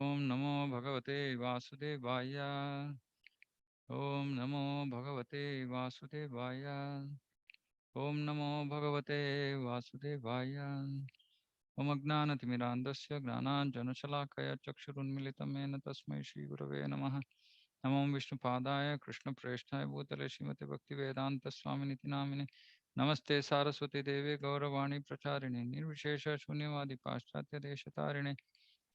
Om Namo Bhagavate Vasudevaya. Om Namo Bhagavate Vasudevaya. Om Namo Bhagavate Vasudevaya. Om Agnanatimirandasya Gnananjanashalakaya Chakshurunmilitam Yena Tasmai Shri Gurave Namaha. Namo Vishnu Padaya Krishna Preshtaya Bhutale Srimate Bhakti Vedanta Swaminiti Namine. Namaste Saraswati Devi Gauravani Pracharini Nirvishesha Shunyavadi Paschatya Deshatarine.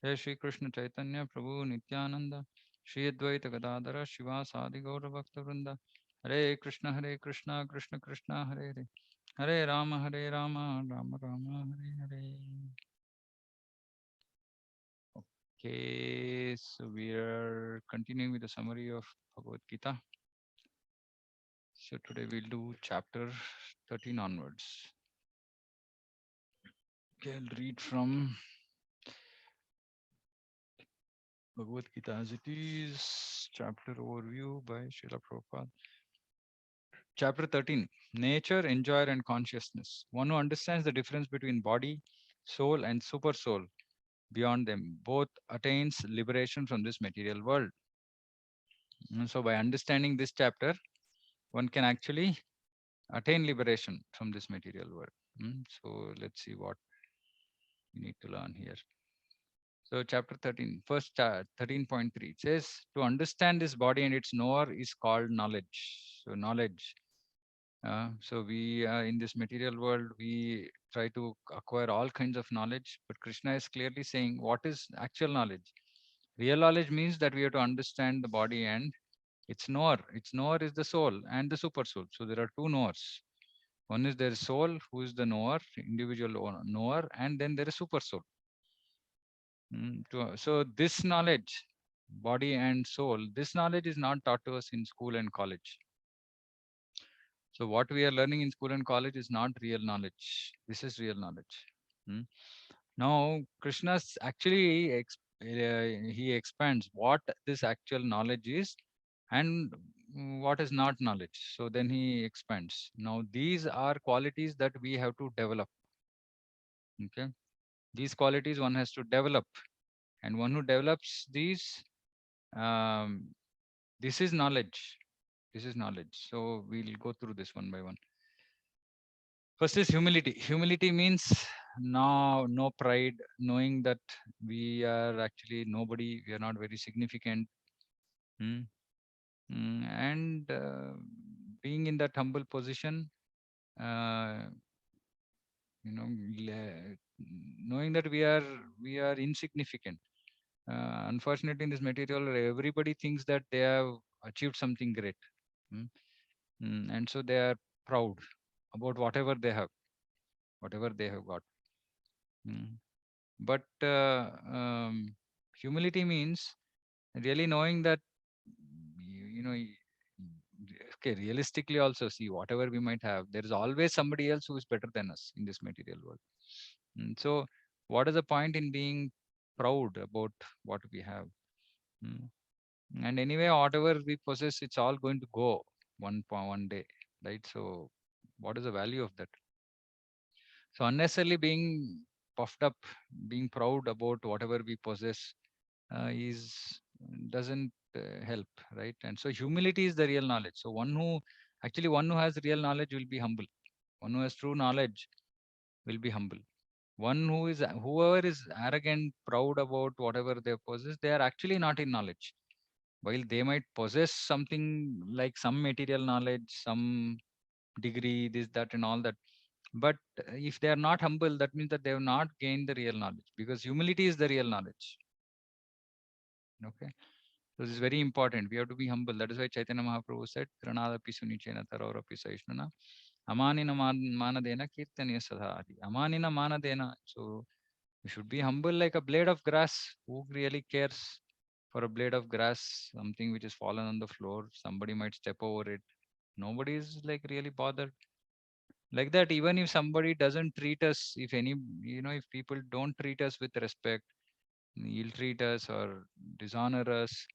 Jai Shri Krishna Chaitanya Prabhu Nityananda Shri Advaita Gadadara Shiva Sadi Gaura Bhakta Vrinda Hare Krishna Krishna Krishna Hare Hare Hare Rama Rama Rama Hare Hare. Okay, so we are continuing with the summary of Bhagavad Gita. So today we'll do chapter 13 onwards. Okay, I'll read from Bhagavad Gita as it is, chapter overview by Srila Prabhupada. Chapter 13, Nature, Enjoyer and Consciousness. One who understands the difference between body, soul and super soul beyond them, both attains liberation from this material world. So by understanding this chapter, one can actually attain liberation from this material world. So let's see what we need to learn here. So chapter 13, first 13.3 says, to understand this body and its knower is called knowledge. So knowledge. So we in this material world, we try to acquire all kinds of knowledge, but Krishna is clearly saying what is actual knowledge. Real knowledge means that we have to understand the body and its knower. Its knower is the soul and the super soul. So there are two knowers. One is their soul, who is the knower, individual knower, and then there is super soul. So this knowledge, body and soul, this knowledge is not taught to us in school and college. So what we are learning in school and college is not real knowledge. This is real knowledge. Now Krishna actually he expands what this actual knowledge is and what is not knowledge. So then he expands. Now these are qualities that we have to develop. Okay, these qualities one has to develop, and one who develops these, um, this is knowledge. This is knowledge. So we'll go through this one by one. First is humility. Humility means no pride, knowing that we are actually nobody, we are not very significant. Mm, and being in that humble position, uh, knowing that we are insignificant. Unfortunately, in this material, everybody thinks that they have achieved something great. Mm, and so they are proud about whatever they have got. Mm. But humility means really knowing that, you know, okay, realistically also see whatever we might have, there is always somebody else who is better than us in this material world. So, what is the point in being proud about what we have? Mm. And anyway, whatever we possess, it's all going to go one day, right? So, what is the value of that? So unnecessarily being puffed up, being proud about whatever we possess, is doesn't help, right? And so humility is the real knowledge. So one who has real knowledge will be humble. One who has true knowledge will be humble. Whoever is arrogant, proud about whatever they possess, they are actually not in knowledge. While they might possess something like some material knowledge, some degree, this, that, and all that, but if they are not humble, that means that they have not gained the real knowledge, because humility is the real knowledge. Okay. So this is very important. We have to be humble. That is why Chaitanya Mahaprabhu said, Pranadapi sunichena tarorapi saishnana amanina manadena kirtaniya sadhari. Amanina manadena. So you should be humble like a blade of grass. Who really cares for a blade of grass, something which is fallen on the floor? Somebody might step over it. Nobody is like really bothered. Like that, even if somebody doesn't treat us, if any, if people don't treat us with respect, ill treat us or dishonor us,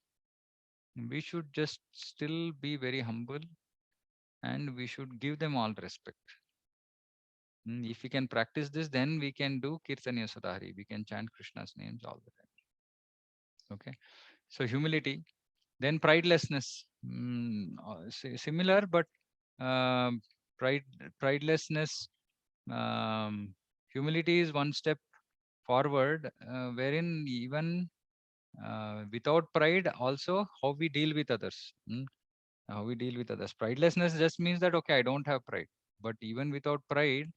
we should just still be very humble, and we should give them all respect. If we can practice this, then we can do Kirtaniya Sadhari. We can chant Krishna's names all the time. Okay. So humility, then pridelessness. Similar, but um, pride, pridelessness, um, humility is one step forward, wherein even without pride also how we deal with others. How we deal with others. Pridelessness just means that okay, I don't have pride, but even without pride,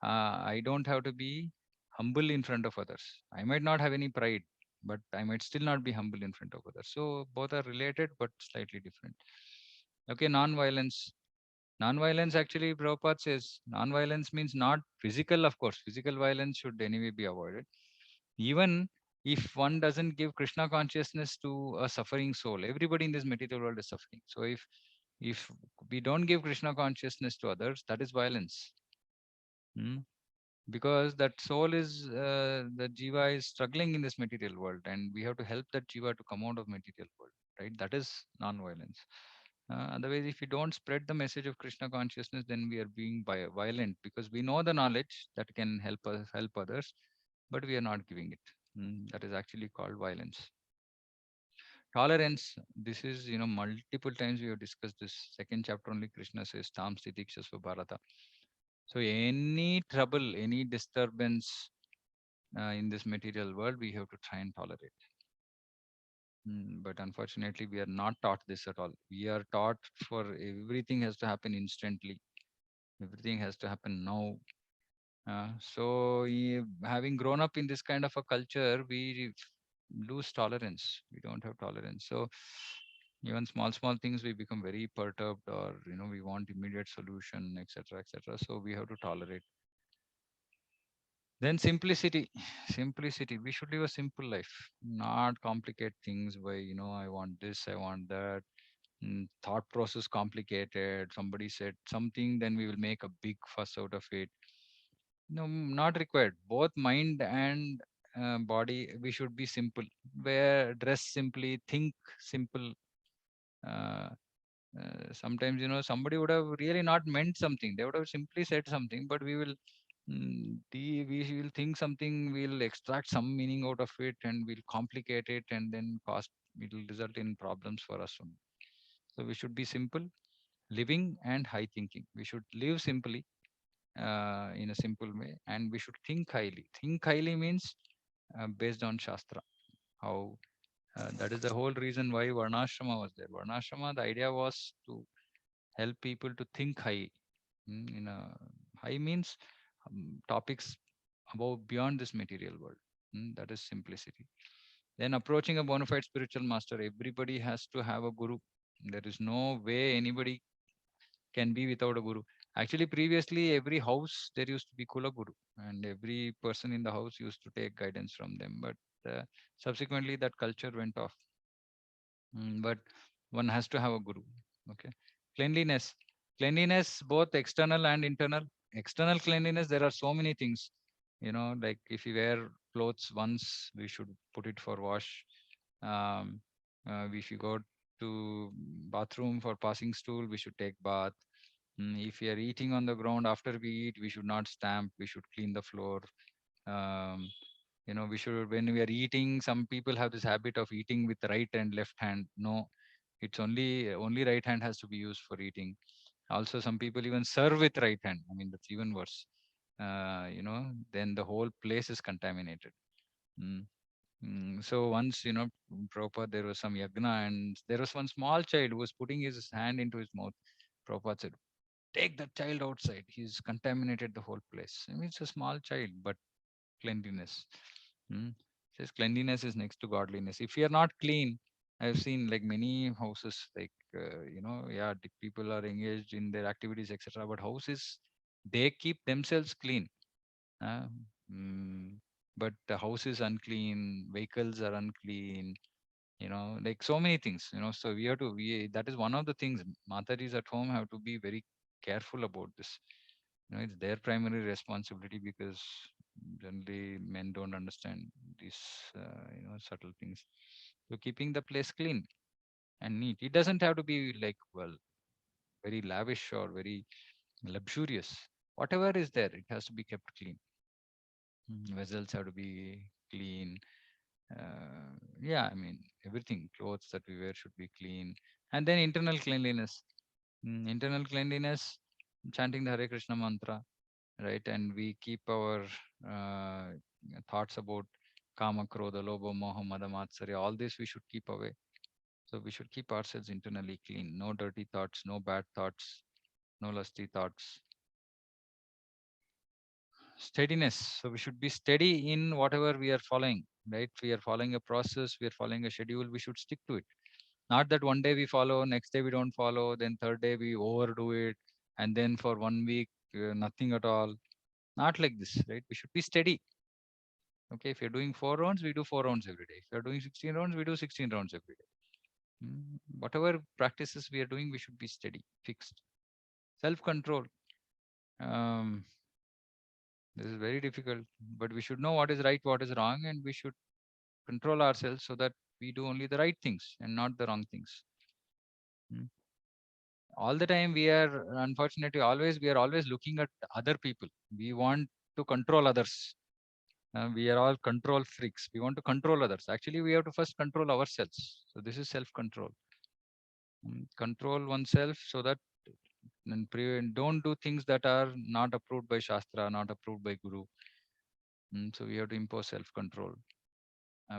I don't have to be humble in front of others. I might not have any pride, but I might still not be humble in front of others. So both are related but slightly different. Okay, non-violence. Non-violence, actually, Prabhupada says non-violence means not physical. Of course, physical violence should anyway be avoided. Even if one doesn't give Krishna consciousness to a suffering soul, everybody in this material world is suffering. So if we don't give Krishna consciousness to others, that is violence. Hmm? Because that soul is the jiva is struggling in this material world, and we have to help that jiva to come out of material world, right? That is non-violence. Otherwise, if we don't spread the message of Krishna consciousness, then we are being violent, because we know the knowledge that can help us help others, but we are not giving it. That is actually called violence. Tolerance, this is, multiple times we have discussed this. Second chapter only, Krishna says tam stitikshas for Bharata. So any trouble, any disturbance in this material world, we have to try and tolerate. But unfortunately, we are not taught this at all. We are taught for everything has to happen instantly. Everything has to happen now. So having grown up in this kind of a culture, we lose tolerance. We don't have tolerance. So even small things, we become very perturbed, or we want immediate solution, etc., etc. So we have to tolerate. Then simplicity. Simplicity. We should live a simple life, not complicate things by, I want this, I want that. Thought process complicated. Somebody said something, then we will make a big fuss out of it. No, not required. Both mind and body, we should be simple. Wear, dress simply, think simple. Uh, Sometimes, somebody would have really not meant something. They would have simply said something, but we will think something, we'll extract some meaning out of it, and we'll complicate it, and then cost, it will result in problems for us only. So we should be simple living and high thinking. We should live simply, in a simple way, and we should think highly. Think highly means based on Shastra. How That is the whole reason why Varnashrama was there. Varnashrama, the idea was to help people to think high. High means topics above beyond this material world. That is simplicity. Then approaching a bona fide spiritual master, everybody has to have a guru. There is no way anybody can be without a guru. Actually, previously, every house there used to be Kula Guru, and every person in the house used to take guidance from them. But subsequently, that culture went off. But one has to have a guru. Okay. Cleanliness. Cleanliness, both external and internal. External cleanliness, there are so many things. Like if you wear clothes once, we should put it for wash. Um, if you go to bathroom for passing stool, we should take bath. If we are eating on the ground, after we eat, we should not stamp. We should clean the floor. Um, we should, when we are eating, some people have this habit of eating with right and left hand. No, it's only right hand has to be used for eating. Also, some people even serve with right hand. I mean, that's even worse. Then the whole place is contaminated. Mm. So once, Prabhupada, there was some yagna, and there was one small child who was putting his hand into his mouth. Prabhupada said, take that child outside. He's contaminated the whole place. I mean, it's a small child, but cleanliness. Hmm. Says cleanliness is next to godliness. If you are not clean, I've seen like many houses, like yeah, the people are engaged in their activities, etc. But houses, they keep themselves clean. Uh, mm, but the house is unclean, vehicles are unclean. Like so many things. So we have to. We that is one of the things. Mataris at home have to be very careful about this. It's their primary responsibility, because generally men don't understand these subtle things. So keeping the place clean and neat, it doesn't have to be like, well, very lavish or very luxurious. Whatever is there, it has to be kept clean. Vessels have to be clean. Yeah, I mean, everything, clothes that we wear should be clean. And then internal cleanliness. Internal cleanliness, chanting the Hare Krishna mantra, right? And we keep our uh, thoughts about kama, krodha, lobha, moha, mada, matsarya. All this we should keep away. So we should keep ourselves internally clean. No dirty thoughts, no bad thoughts, no lusty thoughts. Steadiness. So we should be steady in whatever we are following, right? We are following a process, we are following a schedule, we should stick to it. Not that one day we follow, next day we don't follow, then third day we overdo it, and then for 1 week, nothing at all. Not like this, right? We should be steady. Okay, if you're doing 4 rounds, we do 4 rounds every day. If you're doing 16 rounds, we do 16 rounds every day. Whatever practices we are doing, we should be steady, fixed. Self control. Um, this is very difficult, but we should know what is right, what is wrong, and we should control ourselves so that we do only the right things and not the wrong things. Mm. All the time we are, unfortunately, always we are always looking at other people. We want to control others. We are all control freaks. We want to control others. Actually, we have to first control ourselves. So this is self control. Control oneself so that don't do things that are not approved by shastra, not approved by guru. So we have to impose self control.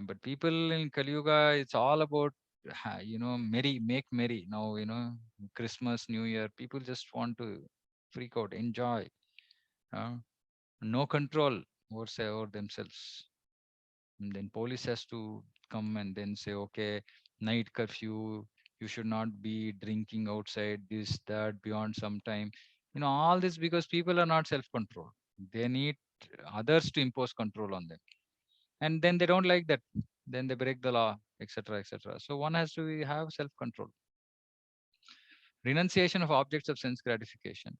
But people in Kali Yuga, it's all about, merry, make merry. Now, Christmas, New Year, people just want to freak out, enjoy. Uh, no control over themselves. And then police has to come and then say, okay, night curfew, you should not be drinking outside, this, that, beyond some time. All this because people are not self-controlled. They need others to impose control on them, and then they don't like that, then they break the law, etc., etc. So one has to have self control. Renunciation of objects of sense gratification.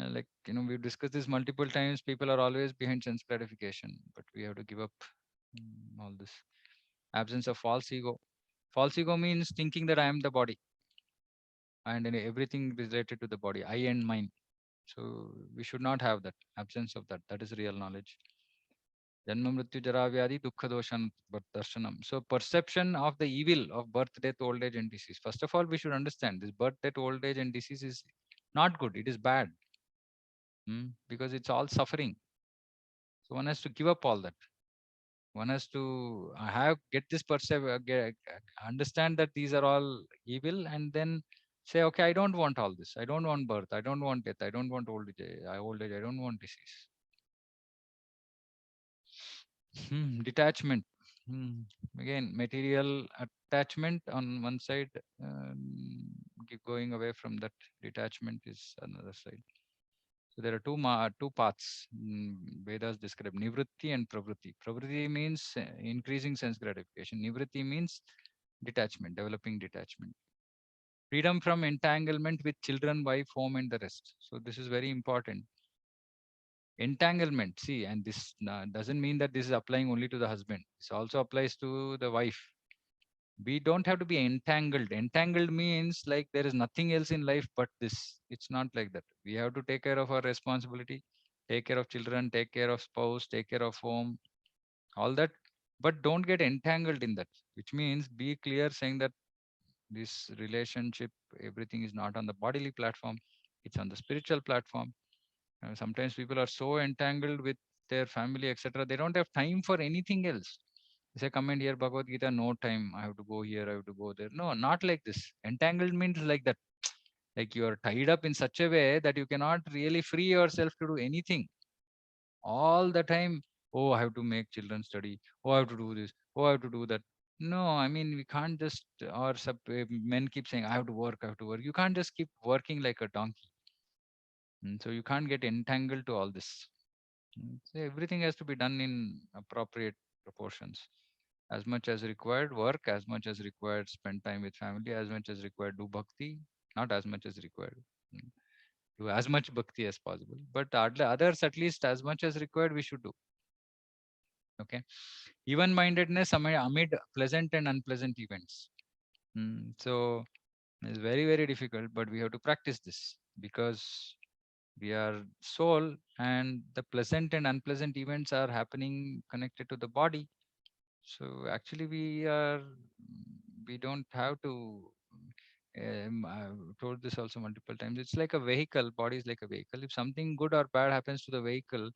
Like, we've discussed this multiple times. People are always behind sense gratification, but we have to give up all this. Absence of false ego. False ego means thinking that I am the body and everything related to the body, I and mine. So we should not have that. Absence of that, that is real knowledge. Janma mrityu jara vyadi dukkha doshan darshanam. So perception of the evil of birth, death, old age, and disease. First of all, we should understand this birth, death, old age, and disease is not good. It is bad, because it's all suffering. So one has to give up all that. One has to have get this understand that these are all evil, and then say, okay, I don't want all this. I don't want birth. I don't want death. I don't want old age. Old age. I don't want disease. Detachment. Hmm. Again, material attachment on one side, going away from that detachment is another side. So there are two paths. Vedas describe nivritti and pravritti. Pravritti means increasing sense gratification. Nivritti means detachment, developing detachment. Freedom from entanglement with children, wife, home, and the rest. So this is very important. Entanglement, see, and this doesn't mean that this is applying only to the husband. This also applies to the wife. We don't have to be entangled. Entangled means like there is nothing else in life but this. It's not like that. We have to take care of our responsibility, take care of children, take care of spouse, take care of home, all that. But don't get entangled in that, which means be clear saying that this relationship, everything is not on the bodily platform, it's on the spiritual platform. Sometimes people are so entangled with their family, etc. They don't have time for anything else. They say, come and hear Bhagavad Gita, no time. I have to go here, I have to go there. No, not like this. Entanglement is like that. Like you are tied up in such a way that you cannot really free yourself to do anything. All the time, oh, I have to make children study. Oh, I have to do this. Oh, I have to do that. No, I mean, we can't just, men keep saying, I have to work, I have to work. You can't just keep working like a donkey. So you can't get entangled to all this. So everything has to be done in appropriate proportions. As much as required, work. As much as required, spend time with family. As much as required, do bhakti. Not as much as required. Mm, Do as much bhakti as possible. But others, at least as much as required, we should do. Okay. Even mindedness amid pleasant and unpleasant events. So it's very, very difficult, but we have to practice this because we are soul, and the pleasant and unpleasant events are happening connected to the body. So actually, we don't have to. I've told this also multiple times. It's like a vehicle. Body is like a vehicle. If something good or bad happens to the vehicle,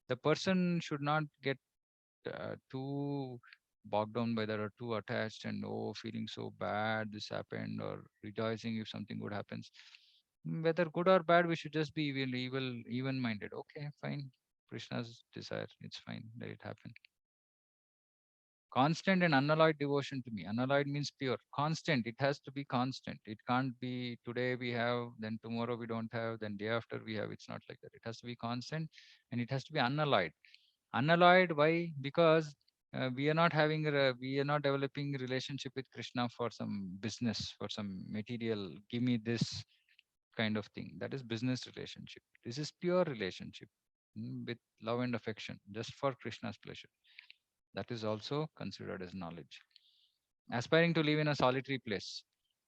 the person should not get too bogged down by that or too attached and oh, feeling so bad this happened or rejoicing if something good happens. Whether good or bad, we should just be even minded. Okay, fine. Krishna's desire. It's fine. Let it happen. Constant and unalloyed devotion to me. Unalloyed means pure. Constant. It has to be constant. It can't be today we have, then tomorrow we don't have, then day after we have. It's not like that. It has to be constant and it has to be unalloyed. Unalloyed, why? Because we are not developing relationship with Krishna for some business, for some material. Give me this kind of thing. That is business relationship. This is pure relationship with love and affection, just for Krishna's pleasure. That is also considered as knowledge. Aspiring to live in a solitary place.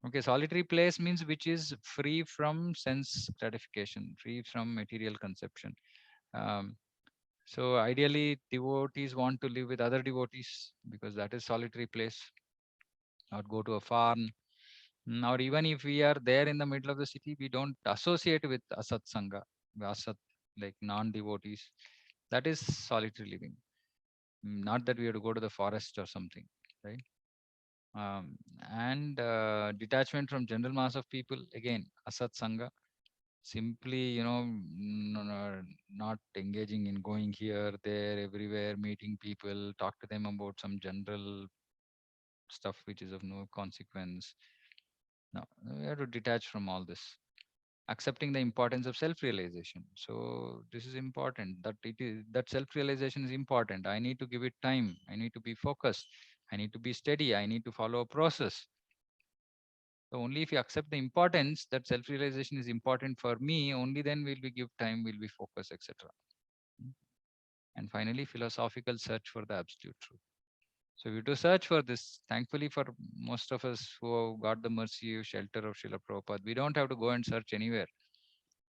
Okay, solitary place means which is free from sense gratification, free from material conception. Um, so ideally, devotees want to live with other devotees because that is solitary place, or go to a farm. Or even if we are there in the middle of the city, we don't associate with asat sangha, asat, like non-devotees. That is solitary living. Not that we have to go to the forest or something, right? um, and detachment from general mass of people, again asat sangha. Simply, not engaging in going here there everywhere, meeting people, talk to them about some general stuff which is of no consequence. No, we have to detach from all this. Accepting the importance of self realization. So this is important, that it is that self realization is important. I need to give it time, I need to be focused, I need to be steady, I need to follow a process. So only if you accept the importance that self-realization is important for me, only then will we give time, will we focus, etc. And finally, philosophical search for the absolute truth. So we have to search for this. Thankfully, for most of us who have got the mercy of shelter of Srila Prabhupada, we don't have to go and search anywhere.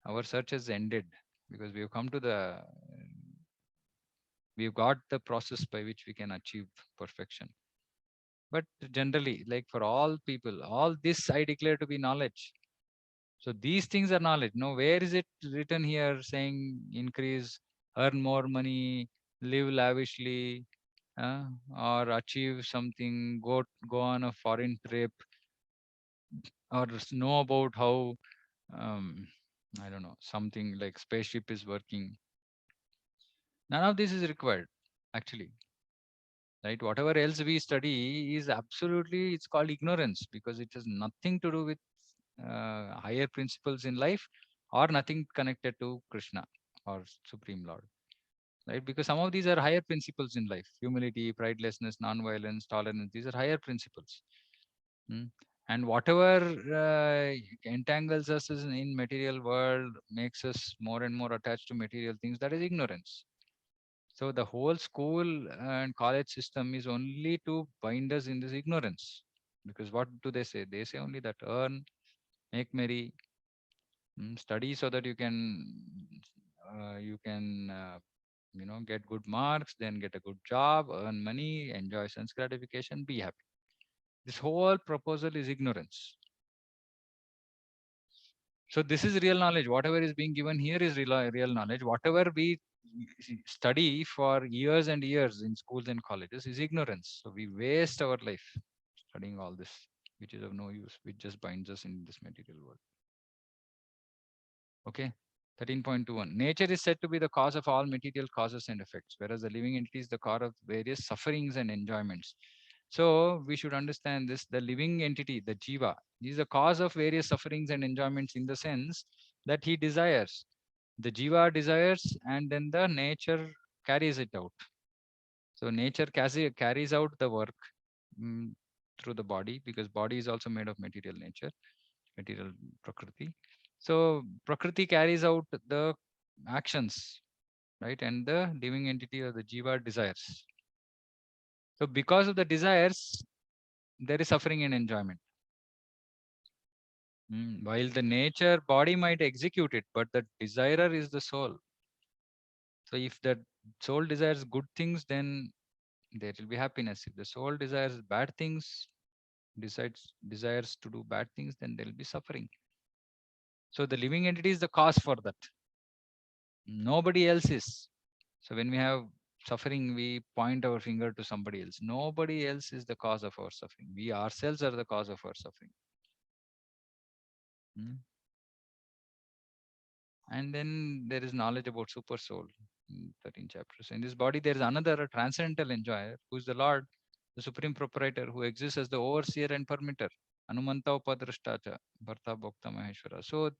Our search has ended because we have come to we've got the process by which we can achieve perfection. But generally, like for all people, all this I declare to be knowledge. So these things are knowledge. No, where is it written here saying increase, earn more money, live lavishly, uh, or achieve something, go on a foreign trip, or know about how I don't know, something like spaceship is working. None of this is required, actually. Right? Whatever else we study is absolutely, it's called ignorance because it has nothing to do with higher principles in life or nothing connected to Krishna or Supreme Lord. Right? Because some of these are higher principles in life: humility, pridelessness, non-violence, tolerance. These are higher principles. Mm. And whatever entangles us in material world, makes us more and more attached to material things, that is ignorance. So the whole school and college system is only to bind us in this ignorance. Because what do they say? They say only that earn, make merry, study so that you can get good marks, then get a good job, earn money, enjoy sense gratification, be happy. This whole proposal is ignorance. So this is real knowledge. Whatever is being given here is real knowledge. Whatever we study for years and years in schools and colleges is ignorance. So we waste our life studying all this, which is of no use, which just binds us in this material world. Okay. 13.21. Nature is said to be the cause of all material causes and effects, whereas the living entity is the cause of various sufferings and enjoyments. So we should understand this. The living entity, the jiva, is the cause of various sufferings and enjoyments in the sense that he desires. The jiva desires and then the nature carries it out. So nature carries out the work mm, through the body because body is also made of material nature, material prakriti. So prakriti carries out the actions, right? And the living entity or the jiva desires. So because of the desires, there is suffering and enjoyment. While the nature body might execute it, but the desirer is the soul. So if the soul desires good things, then there will be happiness. If the soul desires bad things, desires to do bad things, then there will be suffering. So the living entity is the cause for that. Nobody else is. So when we have suffering, we point our finger to somebody else. Nobody else is the cause of our suffering. We ourselves are the cause of our suffering. Hmm. And then there is knowledge about super soul in 13 chapters. In this body, there is another transcendental enjoyer who is the Lord, the supreme proprietor, who exists as the overseer and permitter. Anumanta Upadrashtacha, Bharta Bhokta Maheshwara. So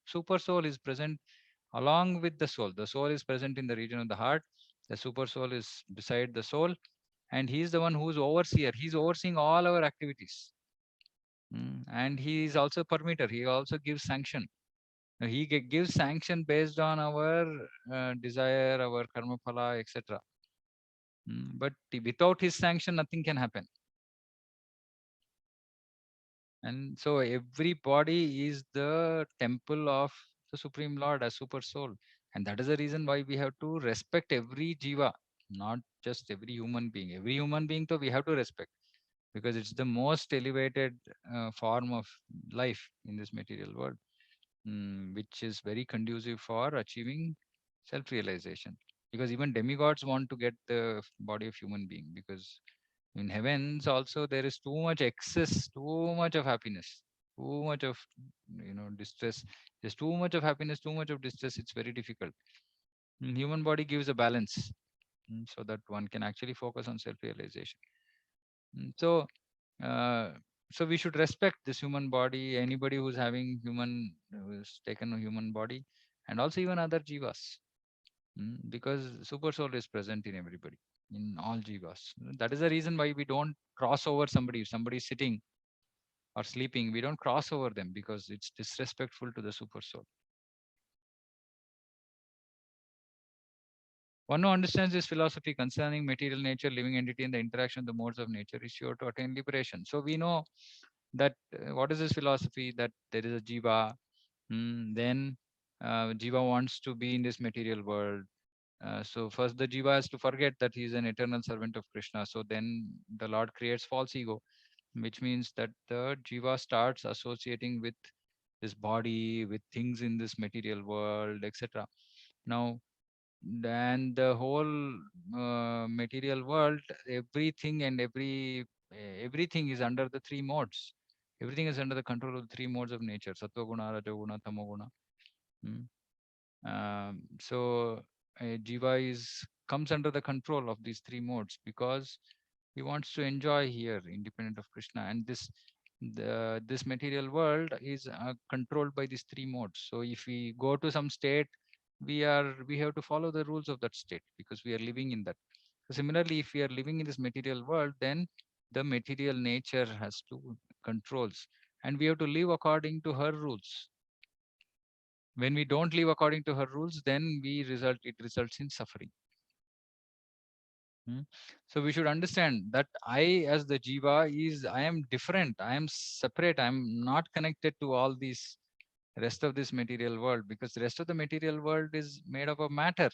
super soul is present along with the soul. The soul is present in the region of the heart. The super soul is beside the soul, and he is the one who is overseer. He is overseeing all our activities. And he is also permitter. He also gives sanction. He gives sanction based on our desire, our karma phala, etc. But without his sanction, nothing can happen. And so every body is the temple of the Supreme Lord as Super Soul. And that is the reason why we have to respect every jiva, not just every human being. Every human being, though, we have to respect because it's the most elevated form of life in this material world, which is very conducive for achieving self-realization. Because even demigods want to get the body of human being, because in heavens also there is too much excess, too much of happiness, too much of distress. There's too much of happiness, too much of distress. It's very difficult. Human body gives a balance, so that one can actually focus on self-realization. So uh, so we should respect this human body, anybody who's having who's taken a human body, and also even other jivas, because super soul is present in everybody, in all jivas. That is the reason why we don't cross over somebody. If somebody is sitting or sleeping, we don't cross over them because it's disrespectful to the super soul. One who understands this philosophy concerning material nature, living entity, and the interaction of the modes of nature is sure to attain liberation. So we know that what is this philosophy, that there is a jiva. Then jiva wants to be in this material world. So first the jiva has to forget that he is an eternal servant of Krishna. So then the Lord creates false ego, which means that the jiva starts associating with this body, with things in this material world, etc. Now, then the whole material world, everything and everything is under the three modes. Everything is under the control of the three modes of nature: sattva guna, rajo guna, tamo guna. Mm. So jiva is comes under the control of these three modes because he wants to enjoy here, independent of Krishna. And this material world is controlled by these three modes. So if we go to some state, we have to follow the rules of that state because we are living in that. So similarly, if we are living in this material world, then the material nature has to controls, and we have to live according to her rules. When we don't live according to her rules, then it results in suffering. Hmm. So we should understand that I, as the jiva, is I am different, I am separate, I am not connected to all these rest of this material world, because the rest of the material world is made up of matter.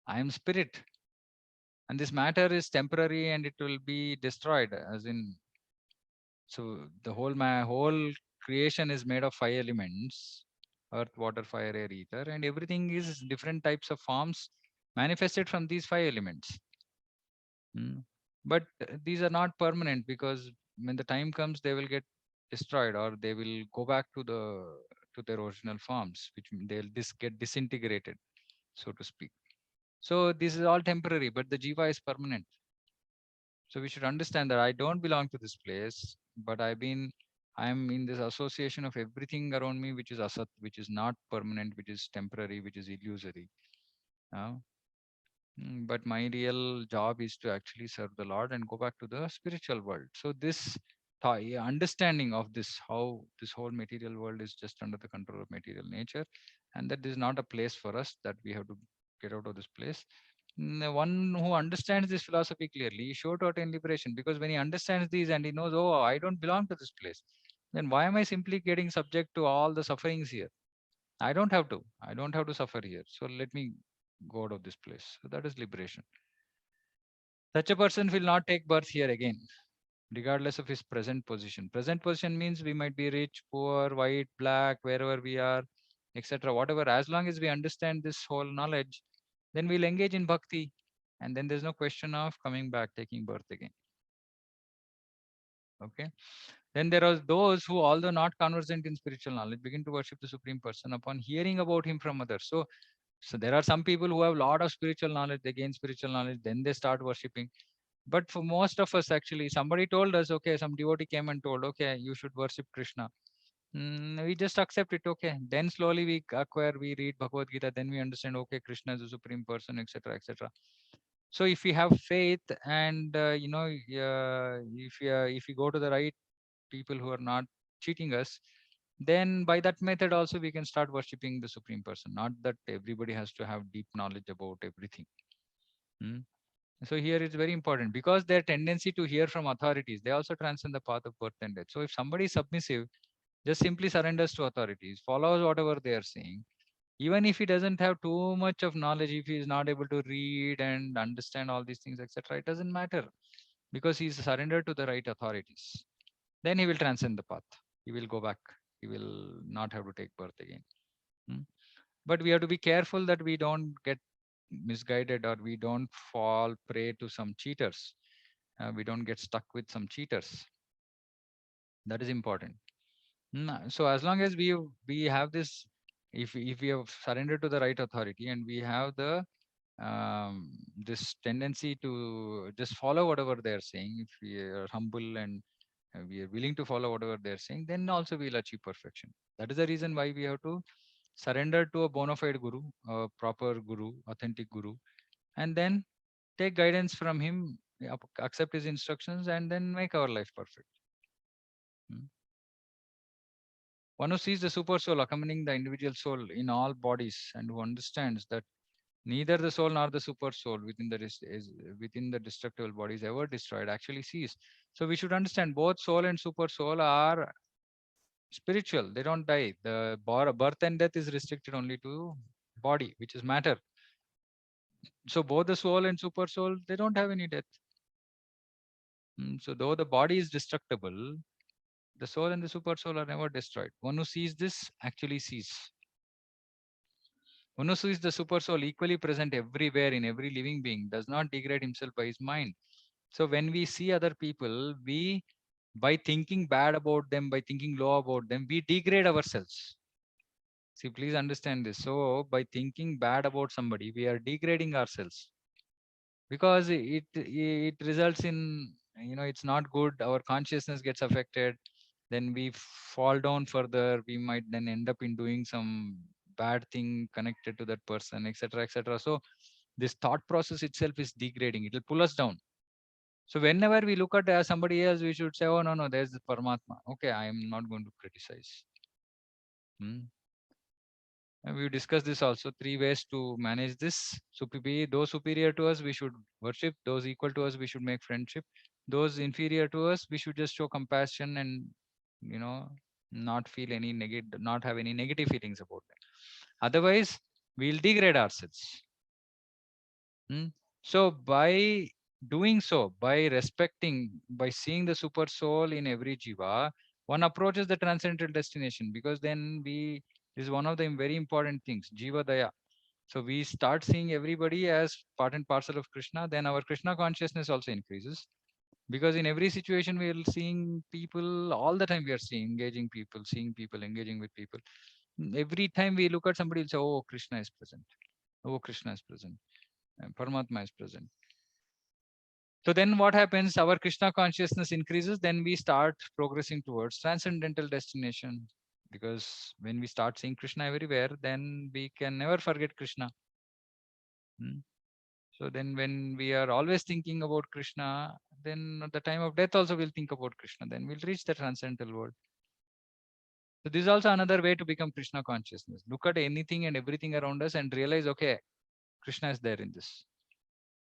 I am spirit, and this matter is temporary and it will be destroyed, as in, so the whole creation is made of five elements: earth, water, fire, air, ether, and everything is different types of forms manifested from these five elements. But these are not permanent, because when the time comes, they will get destroyed, or they will go back to their original forms, which they'll get disintegrated, so to speak. So this is all temporary, but the jiva is permanent. So we should understand that I don't belong to this place, but I'm in this association of everything around me, which is asat, which is not permanent, which is temporary, which is illusory. Uh, but my real job is to actually serve the Lord and go back to the spiritual world. So this understanding of this, how this whole material world is just under the control of material nature, and that this is not a place for us, that we have to get out of this place. One who understands this philosophy clearly is sure to attain liberation, because when he understands these and he knows, oh, I don't belong to this place, then why am I simply getting subject to all the sufferings here? I don't have to suffer here. So let me go out of this place. So that is liberation. Such a person will not take birth here again, regardless of his present position. Present position means we might be rich, poor, white, black, wherever we are, etc. Whatever, as long as we understand this whole knowledge, then we'll engage in bhakti, and then there's no question of coming back, taking birth again. Okay. Then there are those who, although not conversant in spiritual knowledge, begin to worship the Supreme Person upon hearing about him from others. So there are some people who have a lot of spiritual knowledge, they gain spiritual knowledge, then they start worshipping. But for most of us, actually, somebody told us, okay, some devotee came and told, okay, you should worship Krishna. We just accept it, okay. Then slowly we acquire, we read Bhagavad Gita, then we understand, okay, Krishna is the Supreme Person, etc., etc. So if we have faith and if we go to the right people who are not cheating us, then by that method also we can start worshipping the Supreme Person. Not that everybody has to have deep knowledge about everything. Hmm. So here it's very important, because their tendency to hear from authorities, they also transcend the path of birth and death. So if somebody is submissive, just simply surrenders to authorities, follows whatever they are saying, even if he doesn't have too much of knowledge, if he is not able to read and understand all these things, etc., it doesn't matter, because he's surrendered to the right authorities. Then he will transcend the path. He will go back. He will not have to take birth again. Hmm. But we have to be careful that we don't get misguided, or we don't fall prey to some cheaters. We don't get stuck with some cheaters. That is important. So as long as we have this, if we have surrendered to the right authority, and we have the this tendency to just follow whatever they are saying, if we are humble and we are willing to follow whatever they are saying, then also we'll achieve perfection. That is the reason why we have to surrender to a bona fide guru, a proper guru, authentic guru, and then take guidance from him, accept his instructions, and then make our life perfect. Hmm. One who sees the super soul accompanying the individual soul in all bodies, and who understands that neither the soul nor the super soul within the destructible body is ever destroyed, actually sees. So we should understand both soul and super soul are spiritual. They don't die. The birth and death is restricted only to body, which is matter. So both the soul and super soul, they don't have any death. So though the body is destructible, the soul and the super soul are never destroyed. One who sees this actually sees. One who sees the super soul equally present everywhere in every living being does not degrade himself by his mind. So when we see other people, we, by thinking bad about them, by thinking low about them, we degrade ourselves. See, please understand this. So by thinking bad about somebody, we are degrading ourselves, because it results in, it's not good. Our consciousness gets affected. Then we fall down further. We might then end up in doing some bad thing connected to that person, etc., etc. So this thought process itself is degrading. It will pull us down. So whenever we look at somebody else, we should say, oh, no, no, there's the Paramatma. Okay, I am not going to criticize. And we discussed this also, 3 ways to manage this. So those superior to us, we should worship. Those equal to us, we should make friendship. Those inferior to us, we should just show compassion and, you know, not feel any negative, not have any negative feelings about them. Otherwise, we'll degrade ourselves. So by doing so, by respecting, by seeing the super soul in every jiva, one approaches the transcendental destination, because then this is one of the very important things, jiva daya. So we start seeing everybody as part and parcel of Krishna, then our Krishna consciousness also increases. Because in every situation we are seeing people all the time, we are seeing engaging people, seeing people, engaging with people. Every time we look at somebody, we'll say, oh, Krishna is present. Oh, Krishna is present. And Paramatma is present. So then what happens? Our Krishna consciousness increases, then we start progressing towards transcendental destination. Because when we start seeing Krishna everywhere, then we can never forget Krishna. So then when we are always thinking about Krishna, then at the time of death also we'll think about Krishna. Then we'll reach the transcendental world. So this is also another way to become Krishna consciousness. Look at anything and everything around us and realize, okay, Krishna is there in this.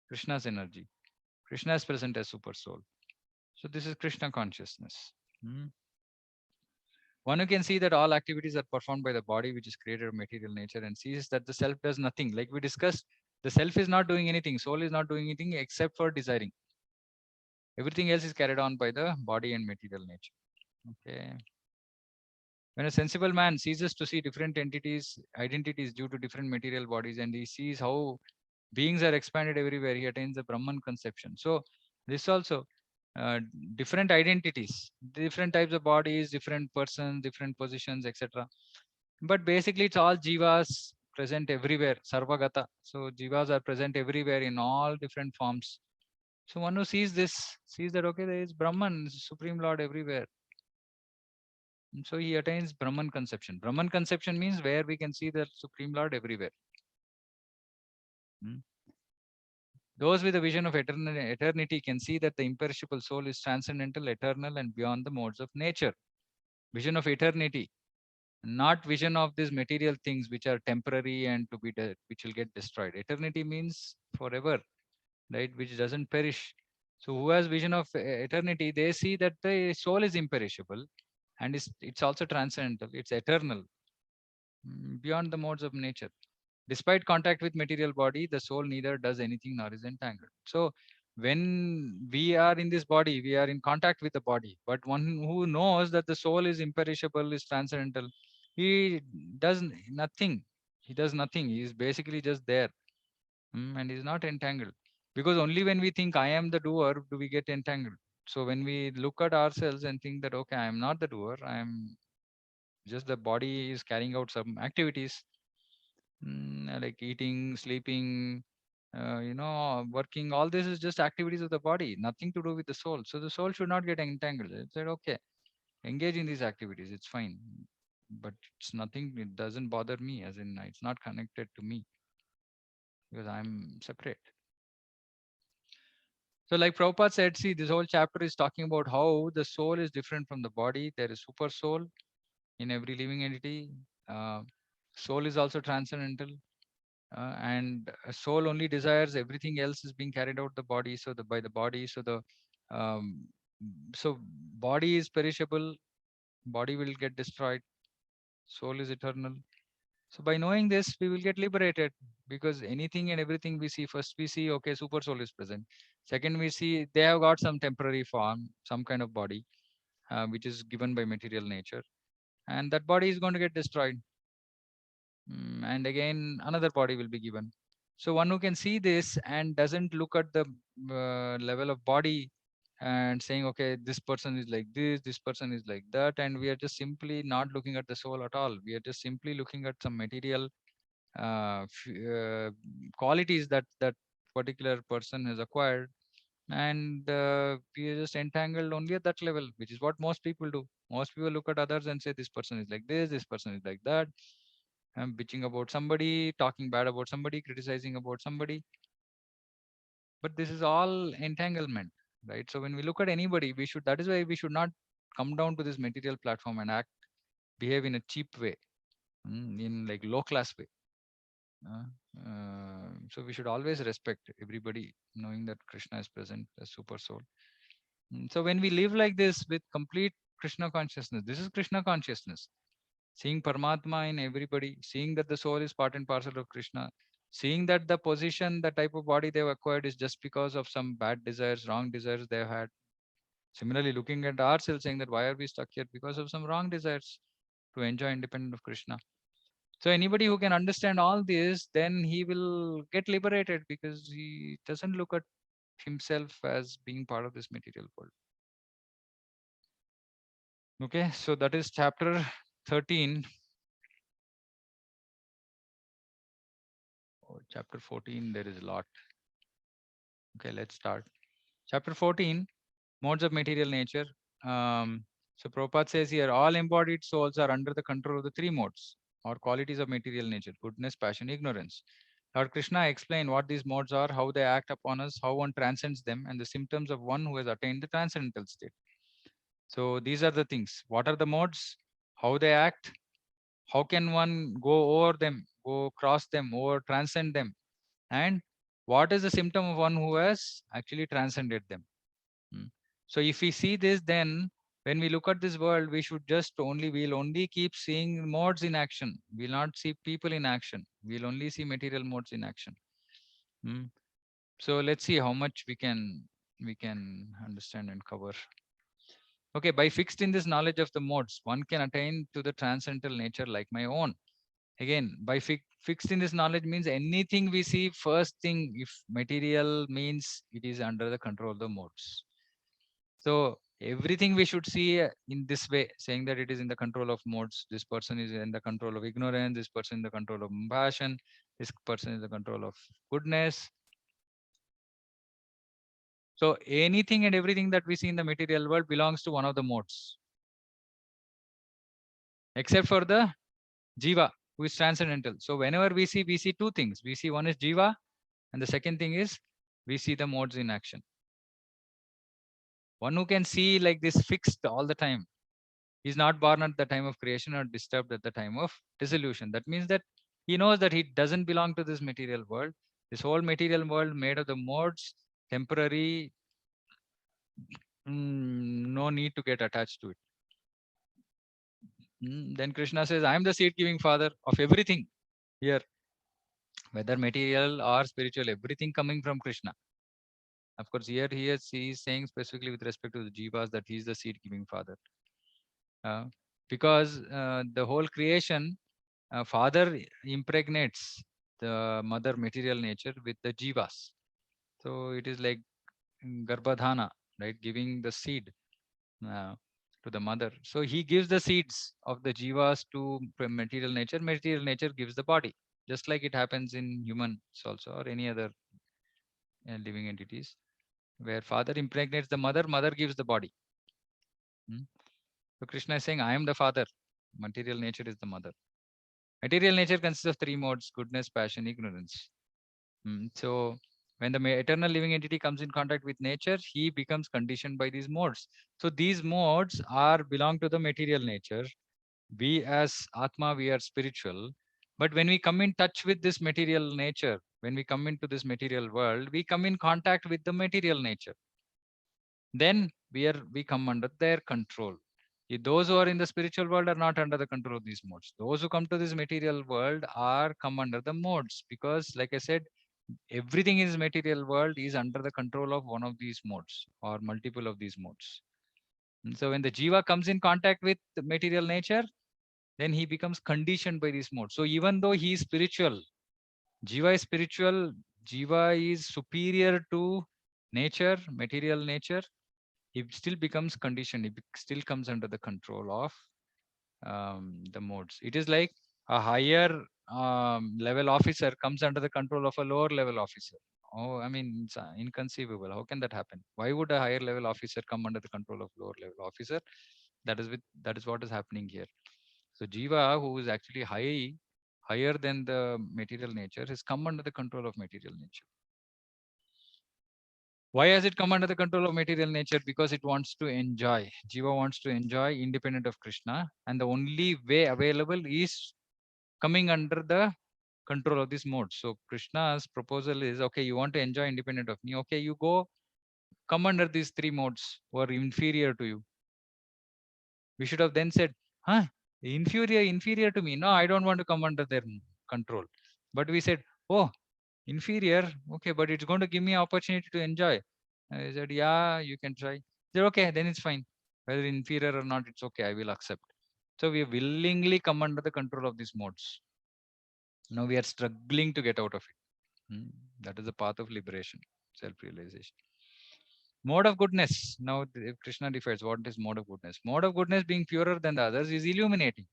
Krishna's energy. Krishna is present as super soul. So this is Krishna consciousness. One who can see that all activities are performed by the body, which is created of material nature, and sees that the self does nothing. Like we discussed, the self is not doing anything. Soul is not doing anything except for desiring. Everything else is carried on by the body and material nature. Okay. When a sensible man ceases to see different entities, identities due to different material bodies, and he sees how beings are expanded everywhere, he attains the Brahman conception. So this also uh, different identities, different types of bodies, different persons, different positions, etc. But basically, it's all jivas present everywhere, sarvagata. So jivas are present everywhere in all different forms. So one who sees this sees that okay, there is Brahman, Supreme Lord everywhere. And so he attains Brahman conception. Brahman conception means where we can see the Supreme Lord everywhere. Hmm. Those with a vision of eternity can see that the imperishable soul is transcendental, eternal, and beyond the modes of nature. Vision of eternity, not vision of these material things which are temporary and to be which will get destroyed. Eternity means forever, right? Which doesn't perish. So who has vision of eternity, they see that the soul is imperishable and it's also transcendental. It's eternal, beyond the modes of nature. Despite contact with material body, the soul neither does anything nor is entangled. So when we are in this body, we are in contact with the body. But one who knows that the soul is imperishable, is transcendental, he does nothing. He does nothing. He is basically just there, and is not entangled. Because only when we think I am the doer do we get entangled. So when we look at ourselves and think that okay, I am not the doer, I am just the body is carrying out some activities, like eating, sleeping, working. All this is just activities of the body, nothing to do with the soul. So the soul should not get entangled. It said, okay, engage in these activities. It's fine, but it's nothing. It doesn't bother me. As in, it's not connected to me because I'm separate. So, like Prabhupada said, see, this whole chapter is talking about how the soul is different from the body. There is super soul in every living entity. Uh, Soul is also transcendental. And a soul only desires, everything else is being carried out the body, so the by the body. So the um, so body is perishable, body will get destroyed, soul is eternal. So by knowing this we will get liberated, because anything and everything we see, first we see okay, super soul is present. Second, we see they have got some temporary form, some kind of body, which is given by material nature, and that body is going to get destroyed. And again another body will be given. So one who can see this and doesn't look at the level of body and saying okay, this person is like this person is like that, and we are just simply not looking at the soul at all. We are just simply looking at some material qualities that that particular person has acquired, and we are just entangled only at that level, which is what most people do. Most people look at others and say this person is like this person is like that. Bitching about somebody, talking bad about somebody, criticizing about somebody. But this is all entanglement, right? So when we look at anybody, we should, that is why we should not come down to this material platform and behave in a cheap way, in like low class way. Uh, so we should always respect everybody, knowing that Krishna is present as super soul. So when we live like this with complete Krishna consciousness, this is Krishna consciousness, seeing Paramatma in everybody, seeing that the soul is part and parcel of Krishna, seeing that the position, the type of body they've acquired is just because of some bad desires, wrong desires they've had. Similarly, looking at ourselves, saying that why are we stuck here? Because of some wrong desires to enjoy independent of Krishna. So anybody who can understand all this, then he will get liberated, because he doesn't look at himself as being part of this material world. Okay, so that is chapter 13. Oh, chapter 14, there is a lot. Okay, let's start. Chapter 14, modes of material nature. So Prabhupada says here, all embodied souls are under the control of the three modes or qualities of material nature: goodness, passion, ignorance. Lord Krishna explained what these modes are, how they act upon us, how one transcends them, and the symptoms of one who has attained the transcendental state. So these are the things. What are the modes? How they act? How can one go over them, go cross them, or transcend them? And what is the symptom of one who has actually transcended them? Mm. So if we see this, then when we look at this world, we should just only, we'll only keep seeing modes in action. We'll not see people in action. We'll only see material modes in action. Mm. So let's see how much we can we can understand and cover. Okay, by fixed in this knowledge of the modes, one can attain to the transcendental nature like my own. Again, by fixed in this knowledge means anything we see, first thing, if material means it is under the control of the modes. So everything we should see in this way, saying that it is in the control of modes. This person is in the control of ignorance. This person in the control of compassion. This person is the control of goodness. So anything and everything that we see in the material world belongs to one of the modes, except for the jiva, who is transcendental. So whenever we see two things. We see one is jiva, and the second thing is we see the modes in action. One who can see like this fixed all the time is not born at the time of creation or disturbed at the time of dissolution. That means that he knows that he doesn't belong to this material world. This whole material world made of the modes, temporary, no need to get attached to it. Then Krishna says, I am the seed giving father of everything here, whether material or spiritual, everything coming from Krishna. Of course, here he is saying specifically with respect to the jivas that he is the seed giving father. Because the whole creation, father impregnates the mother material nature with the jivas. So it is like garbhadhana, right? Giving the seed to the mother. So he gives the seeds of the jivas to material nature. Material nature gives the body, just like it happens in humans also or any other living entities, where father impregnates the mother, mother gives the body. So Krishna is saying, I am the father. Material nature is the mother. Material nature consists of three modes: goodness, passion, ignorance. So when the eternal living entity comes in contact with nature, he becomes conditioned by these modes. So these modes are belong to the material nature. We as Atma, we are spiritual. But when we come in touch with this material nature, when we come into this material world, we come in contact with the material nature. Then we come under their control. Those who are in the spiritual world are not under the control of these modes. Those who come to this material world are come under the modes, because like I said, everything in this material world is under the control of one of these modes or multiple of these modes. And so when the jiva comes in contact with the material nature, then he becomes conditioned by these modes. So even though he is spiritual, jiva is spiritual, jiva is superior to nature, material nature, he still becomes conditioned. He still comes under the control of the modes. It is like a higher level officer comes under the control of a lower level officer. Oh, I mean, it's inconceivable. How can that happen? Why would a higher level officer come under the control of lower level officer? That is what is happening here. So Jiva, who is actually higher than the material nature, has come under the control of material nature. Why has it come under the control of material nature? Because it wants to enjoy. Jiva wants to enjoy independent of Krishna. And the only way available is coming under the control of this mode. So Krishna's proposal is, okay, you want to enjoy independent of me. Okay, you go come under these three modes who are inferior to you. We should have then said, huh, inferior to me. No, I don't want to come under their control. But we said, oh, inferior. Okay, but it's going to give me opportunity to enjoy. I said, yeah, you can try. Said, okay, then it's fine. Whether inferior or not, it's okay. I will accept. So we willingly come under the control of these modes. Now we are struggling to get out of it. That is the path of liberation, self-realization. Mode of goodness. Now Krishna defines what is mode of goodness. Mode of goodness, being purer than the others, is illuminating,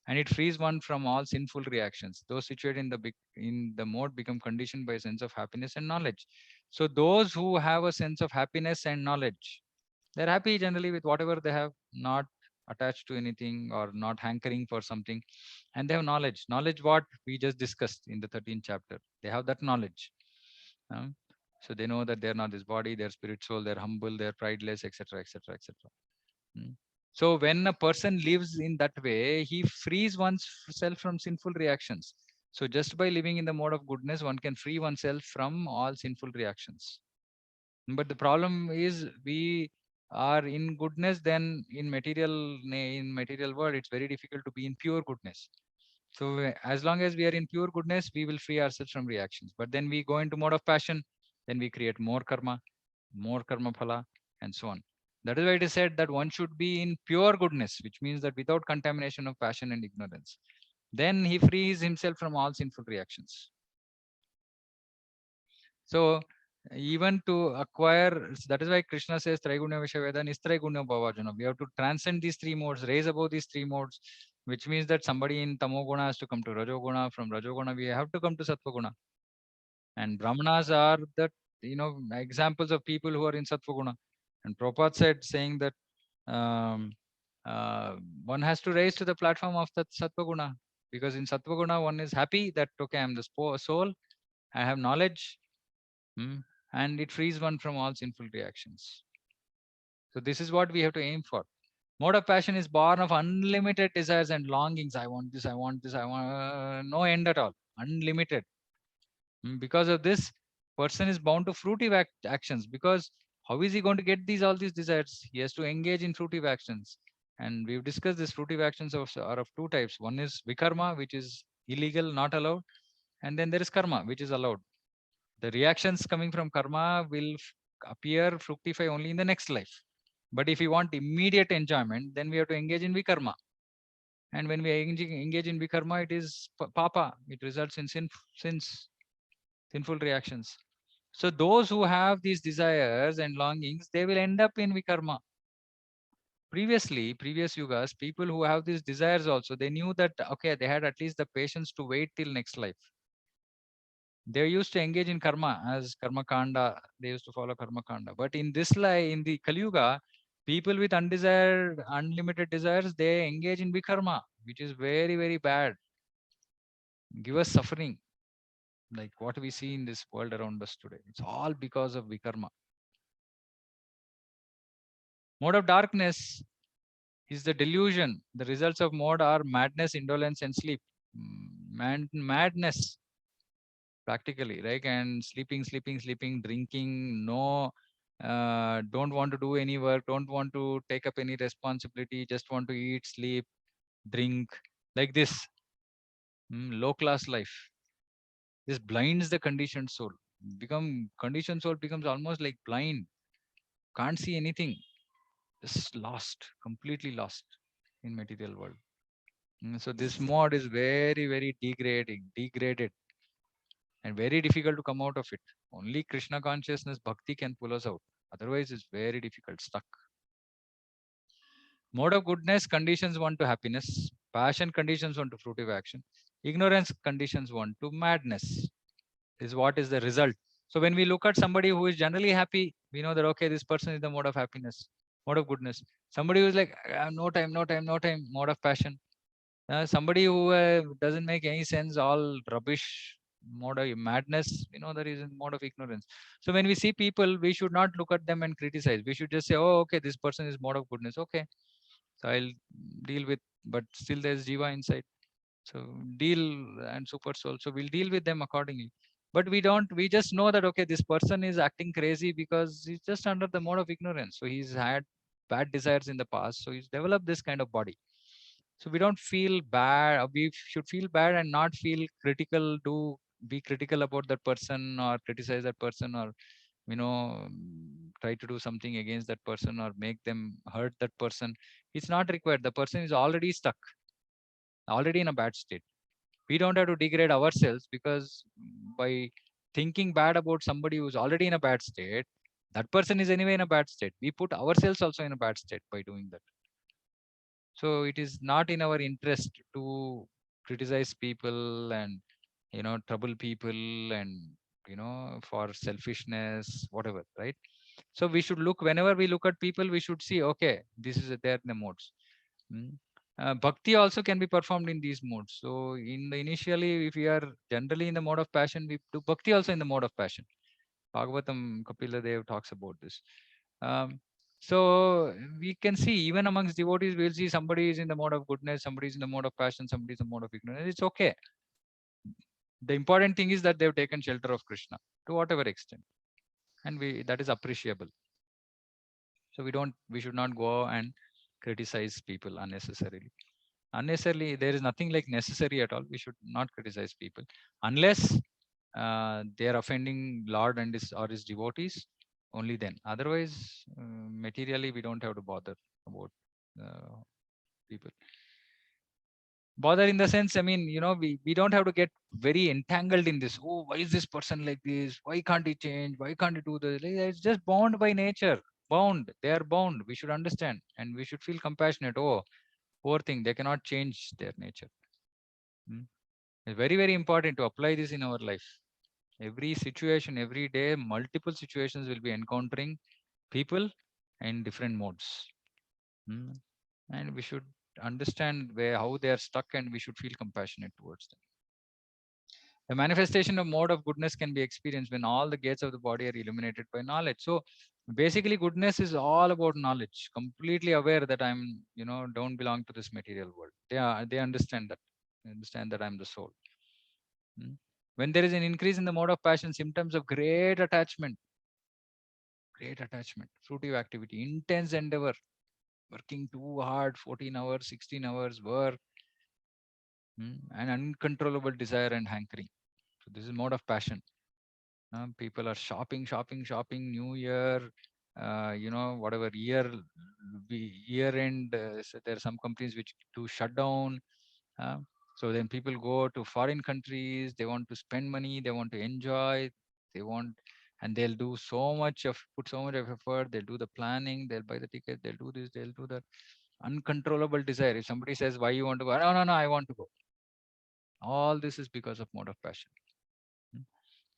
and it frees one from all sinful reactions. Those situated in the mode become conditioned by a sense of happiness and knowledge. So those who have a sense of happiness and knowledge, they're happy generally with whatever they have, not attached to anything or not hankering for something. And they have knowledge. Knowledge what we just discussed in the 13th chapter. They have that knowledge. So they know that they're not this body, they're spiritual, they're humble, they're prideless, etc., etc., etc. So when a person lives in that way, he frees oneself from sinful reactions. So just by living in the mode of goodness, one can free oneself from all sinful reactions. But the problem is we are in goodness, then in material world, it's very difficult to be in pure goodness. So as long as we are in pure goodness, we will free ourselves from reactions. But then we go into mode of passion, then we create more karma. more karma phala, and so on. That is why it is said that one should be in pure goodness, which means that without contamination of passion and ignorance. Then he frees himself from all sinful reactions. So even to acquire, that is why Krishna says Traigunya Vishayaveda Nistraigunya Bhavajana. We have to transcend these three modes, raise above these three modes, which means that somebody in Tamoguna has to come to Rajoguna. From Rajoguna, we have to come to Sattvaguna. And Brahmanas are the examples of people who are in Sattvaguna. And Prabhupada said, saying that um, one has to raise to the platform of that Sattvaguna, because in Sattvaguna one is happy that okay, I'm the soul, I have knowledge, and it frees one from all sinful reactions. So this is what we have to aim for. Mode of passion is born of unlimited desires and longings. I want this, I want this, I want no end at all, unlimited. Because of this, person is bound to fruitive actions, because how is he going to get all these desires? He has to engage in fruitive actions. And we've discussed this fruitive actions are of two types. One is vikarma, which is illegal, not allowed, and then there is karma, which is allowed. The reactions coming from karma will appear fructify only in the next life. But if we want immediate enjoyment, then we have to engage in vikarma. And when we engage in vikarma, it is papa. It results in sins, sinful reactions. So those who have these desires and longings, they will end up in vikarma. Previously, previous yugas, people who have these desires also, they knew that, okay, they had at least the patience to wait till next life. They used to engage in karma as karma kanda. They used to follow karma kanda. But in this life, in the Kali Yuga, people with undesired, unlimited desires, they engage in vikarma, which is very, very bad. Give us suffering, like what we see in this world around us today. It's all because of vikarma. Mode of darkness is the delusion. The results of mode are madness, indolence, and sleep. Madness, practically, right? And sleeping, drinking, no, don't want to do any work, don't want to take up any responsibility, just want to eat, sleep, drink, like this. Low class life. This blinds the conditioned soul. Conditioned soul becomes almost like blind, can't see anything, just lost, completely lost in material world. So this mode is very, very degraded, and very difficult to come out of it. Only Krishna consciousness, bhakti can pull us out. Otherwise, it's very difficult, stuck. Mode of goodness conditions one to happiness. Passion conditions one to fruitive action. Ignorance conditions one to madness. Is what is the result. So when we look at somebody who is generally happy, we know that okay, this person is the mode of happiness, mode of goodness. Somebody who is like no time, no time, no time, mode of passion. Somebody who doesn't make any sense, all rubbish, mode of madness, there is a mode of ignorance. So when we see people, we should not look at them and criticize. We should just say, oh, okay, this person is mode of goodness. Okay, so I'll deal with, but still there's jiva inside. So deal, and super soul. So we'll deal with them accordingly. But we just know that, okay, this person is acting crazy because he's just under the mode of ignorance. So he's had bad desires in the past. So he's developed this kind of body. So we don't feel bad. We should feel bad and not feel critical. Be critical about that person or criticize that person, or try to do something against that person or make them hurt that person. It's not required. The person is already stuck, already in a bad state. We don't have to degrade ourselves, because by thinking bad about somebody who's already in a bad state, that person is anyway in a bad state. We put ourselves also in a bad state by doing that. So it is not in our interest to criticize people and trouble people, and for selfishness, whatever, right? So we should look, whenever we look at people, we should see, okay, this is there in the modes. Bhakti also can be performed in these modes. So initially, if we are generally in the mode of passion, we do bhakti also in the mode of passion. Bhagavatam, Kapila Dev talks about this. So we can see, even amongst devotees, we'll see somebody is in the mode of goodness, somebody is in the mode of passion, somebody is in the mode of ignorance. It's okay. The important thing is that they've taken shelter of Krishna to whatever extent, and that is appreciable. So we should not go and criticize people unnecessarily. There is nothing like necessary at all. We should not criticize people unless they are offending Lord and his devotees, Only then. Otherwise, materially, we don't have to bother about people. Bother in the sense, I mean, we don't have to get very entangled in this. Oh, why is this person like this? Why can't he change? Why can't he do this? It's just bound by nature. Bound. They are bound. We should understand and we should feel compassionate. Oh, poor thing. They cannot change their nature. It's very, very important to apply this in our life. Every situation, every day, multiple situations will be encountering people in different modes. And we should understand how they are stuck and we should feel compassionate towards them. The manifestation of mode of goodness can be experienced when all the gates of the body are illuminated by knowledge. So basically, goodness is all about knowledge, completely aware that I'm, don't belong to this material world. They understand that. They understand that I'm the soul. When there is an increase in the mode of passion, symptoms of great attachment, fruitive activity, intense endeavor, working too hard, 14 hours, 16 hours work, and uncontrollable desire and hankering. So this is mode of passion. People are shopping. New Year, whatever year end. So there are some companies which do shut down. Uh, so then people go to foreign countries. They want to spend money. They want to enjoy. They want, and they'll do so much of put so much of effort. They'll do the planning. They'll buy the ticket. They'll do this. They'll do that. Uncontrollable desire. If somebody says, "Why you want to go?" No, no, no. I want to go. All this is because of mode of passion.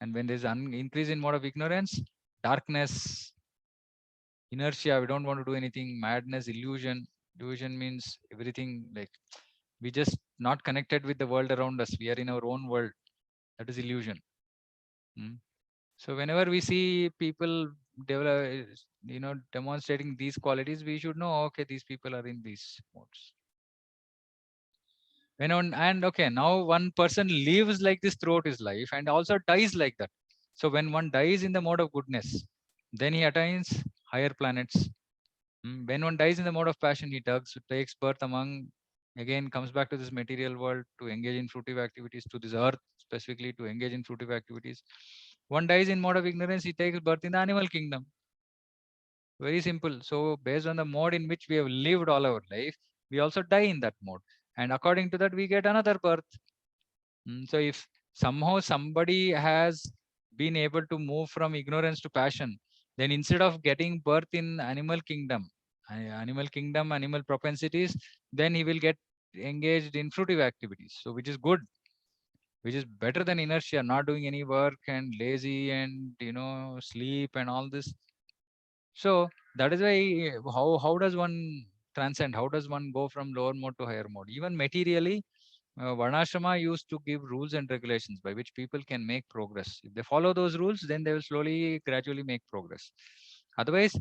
And when there's an increase in mode of ignorance, darkness, inertia, we don't want to do anything, madness, illusion. Illusion means everything like we just not connected with the world around us. We are in our own world. That is illusion. So whenever we see people develop, demonstrating these qualities, we should know, okay, these people are in these modes. And okay, now one person lives like this throughout his life and also dies like that. So when one dies in the mode of goodness, then he attains higher planets. When one dies in the mode of passion, he takes birth among, again, comes back to this material world to engage in fruitive activities, to this earth specifically to engage in fruitive activities. One dies in mode of ignorance, he takes birth in the animal kingdom. Very simple. So based on the mode in which we have lived all our life, we also die in that mode. And according to that, we get another birth. So if somehow somebody has been able to move from ignorance to passion, then instead of getting birth in animal propensities, then he will get engaged in fruitive activities. So which is good, which is better than inertia, not doing any work and lazy and sleep and all this. So that is why how does one transcend? How does one go from lower mode to higher mode? Even materially, Varnashrama used to give rules and regulations by which people can make progress. If they follow those rules, then they will slowly, gradually make progress. Otherwise,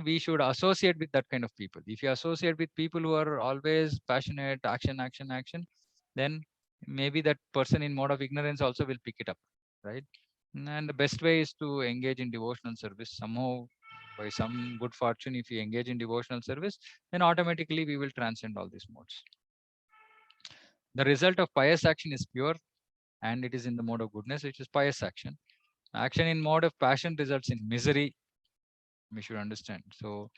we should associate with that kind of people. If you associate with people who are always passionate, action, then maybe that person in mode of ignorance also will pick it up, right? And the best way is to engage in devotional service. Somehow, by some good fortune, if you engage in devotional service, then automatically we will transcend all these modes. The result of pious action is pure and it is in the mode of goodness, which is pious action. Action in mode of passion results in misery. We should understand. So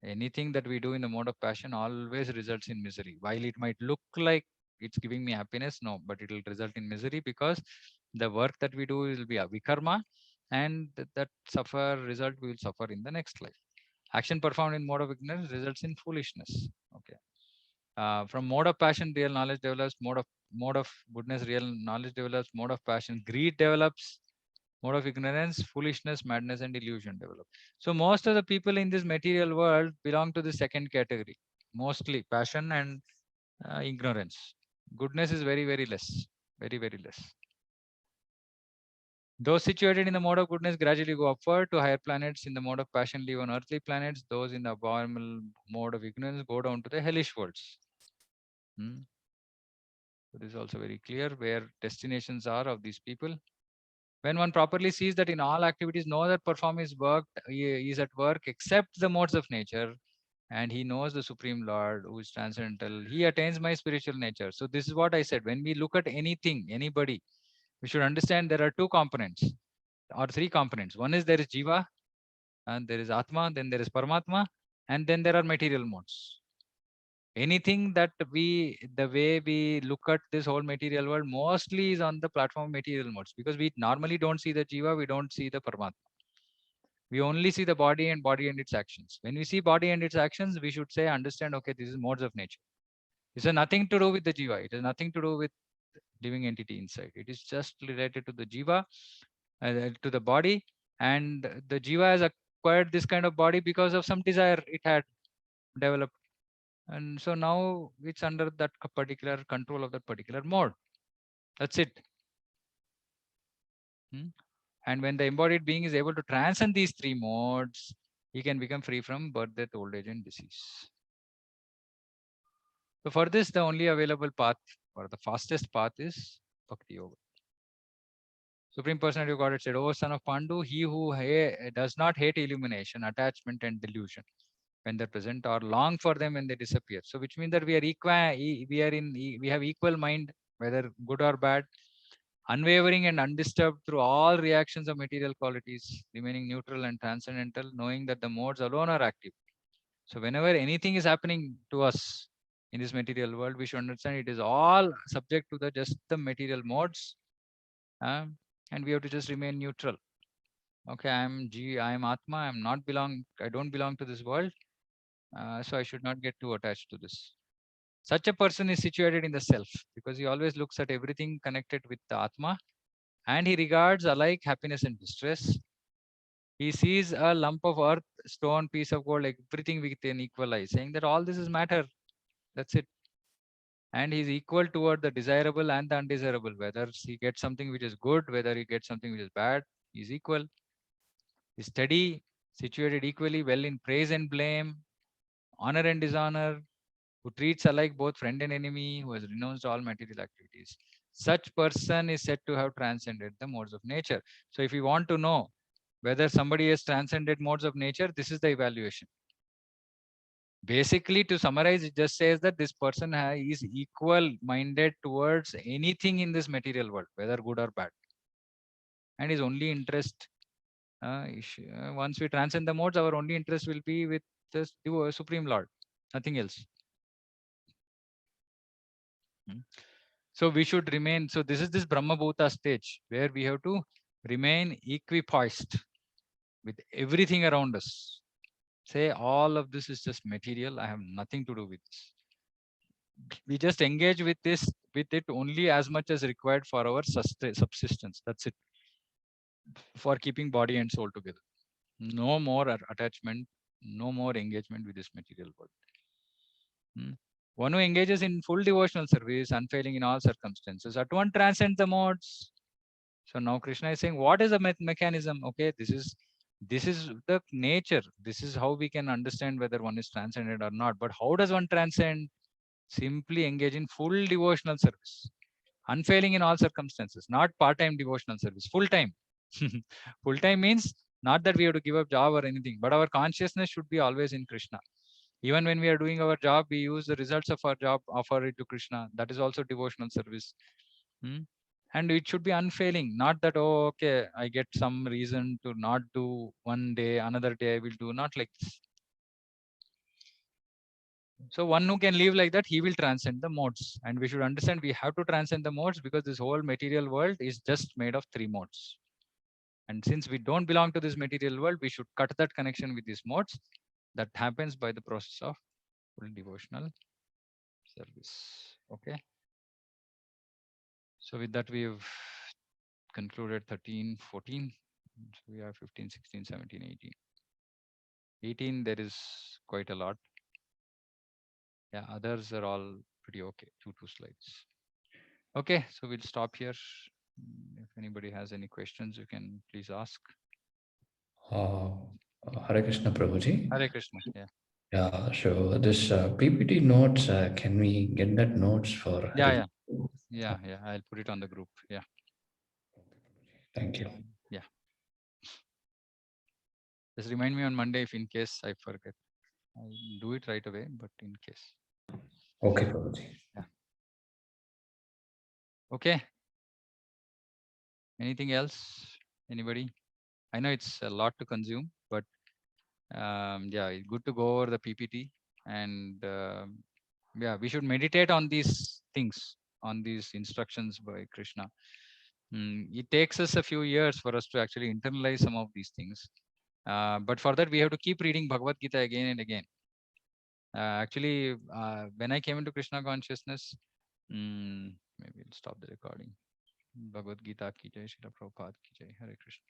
anything that we do in the mode of passion always results in misery. While it might look like it's giving me happiness, no, but it will result in misery because the work that we do will be a vikarma and that suffer result we will suffer in the next life. Action performed in mode of ignorance results in foolishness. Okay. From mode of passion, real knowledge develops. Mode of goodness, real knowledge develops. Mode of passion, greed develops. Mode of ignorance, foolishness, madness, and illusion develop. So most of the people in this material world belong to the second category. Mostly passion and ignorance. Goodness is very, very less. Very, very less. Those situated in the mode of goodness gradually go upward to higher planets. In the mode of passion live on earthly planets. Those in the abominable mode of ignorance go down to the hellish worlds. So this is also very clear where destinations are of these people. When one properly sees that in all activities, no other perform is is at work except the modes of nature, and he knows the Supreme Lord who is transcendental, he attains my spiritual nature. So this is what I said. When we look at anything, anybody, we should understand there are two components or three components. One is there is Jiva, And there is Atma, then there is Paramatma, and then there are material modes. Anything that the way we look at this whole material world mostly is on the platform of material modes, because we normally don't see the Jiva, we don't see the Paramatma. We only see the body and its actions. When we see body and its actions, we should say, understand, okay, this is modes of nature. It has nothing to do with the Jiva. It has nothing to do with living entity inside. It is just related to the Jiva, to the body. And the Jiva has acquired this kind of body because of some desire it had developed. And so now it's under that particular control of that particular mode. That's it. And when the embodied being is able to transcend these three modes, he can become free from birth, death, old age, and disease. So for this, the only available path, or the fastest path, is Bhakti Yoga. Supreme Personality of Godhead said, "O son of Pandu, he who does not hate illumination, attachment, and delusion when they're present, or long for them when they disappear." So which means that we have equal mind, whether good or bad, unwavering and undisturbed through all reactions of material qualities, remaining neutral and transcendental, knowing that the modes alone are active. So whenever anything is happening to us in this material world, we should understand it is all subject to just the material modes, and we have to just remain neutral. Okay, I am Atma. I don't belong to this world, so I should not get too attached to this. Such a person is situated in the self, because he always looks at everything connected with the Atma, and he regards alike happiness and distress. He sees a lump of earth, stone, piece of gold, everything with an equal eye, saying that all this is matter. That's it. And he's equal toward the desirable and the undesirable. Whether he gets something which is good, whether he gets something which is bad, he's equal. He's steady, situated equally well in praise and blame, honor and dishonor, who treats alike both friend and enemy, who has renounced all material activities. Such person is said to have transcended the modes of nature. So if you want to know whether somebody has transcended modes of nature, this is the evaluation. Basically, to summarize, it just says that this person is equal minded towards anything in this material world, whether good or bad. And his only interest, once we transcend the modes, our only interest will be with the Supreme Lord, nothing else. So we should remain. So this is this Brahma Bhuta stage where we have to remain equipoised with everything around us. Say all of this is just material. I have nothing to do with this. We just engage with it only as much as required for our subsistence. That's it. For keeping body and soul together. No more attachment, no more engagement with this material world. One who engages in full devotional service, unfailing in all circumstances, at one transcends the modes. So now Krishna is saying, what is the mechanism? Okay, this is the nature. This is how we can understand whether one is transcended or not. But how does one transcend? Simply engage in full devotional service, unfailing in all circumstances, not part-time devotional service, full-time. Full-time means not that we have to give up job or anything, but our consciousness should be always in Krishna. Even when we are doing our job, we use the results of our job, offer it to Krishna. That is also devotional service. And it should be unfailing, not that, oh, okay, I get some reason to not do one day, another day I will do, not like this. So one who can live like that, he will transcend the modes. And we should understand we have to transcend the modes because this whole material world is just made of three modes. And since we don't belong to this material world, we should cut that connection with these modes. That happens by the process of full devotional service. Okay. So with that, we've concluded 13, 14. So we have 15, 16, 17, 18. 18, there is quite a lot. Yeah, others are all pretty okay. Two slides. Okay, so we'll stop here. If anybody has any questions, you can please ask. Hare Krishna Prabhuji. Hare Krishna, yeah. Yeah, so this PPT notes, can we get that notes for Yeah. I'll put it on the group. Yeah. Thank you. Yeah. Just remind me on Monday if in case I forget. I'll do it right away, but in case. Okay, Prabhuji. Yeah. Okay. Anything else? Anybody? I know it's a lot to consume, but Yeah, it's good to go over the PPT, and yeah, we should meditate on these things, on these instructions by Krishna. It takes us a few years for us to actually internalize some of these things. But for that, we have to keep reading Bhagavad Gita again and again. Actually, when I came into Krishna consciousness, maybe I'll stop the recording. Bhagavad Gita ki jai, Srila Prabhupada ki jai, Hare Krishna.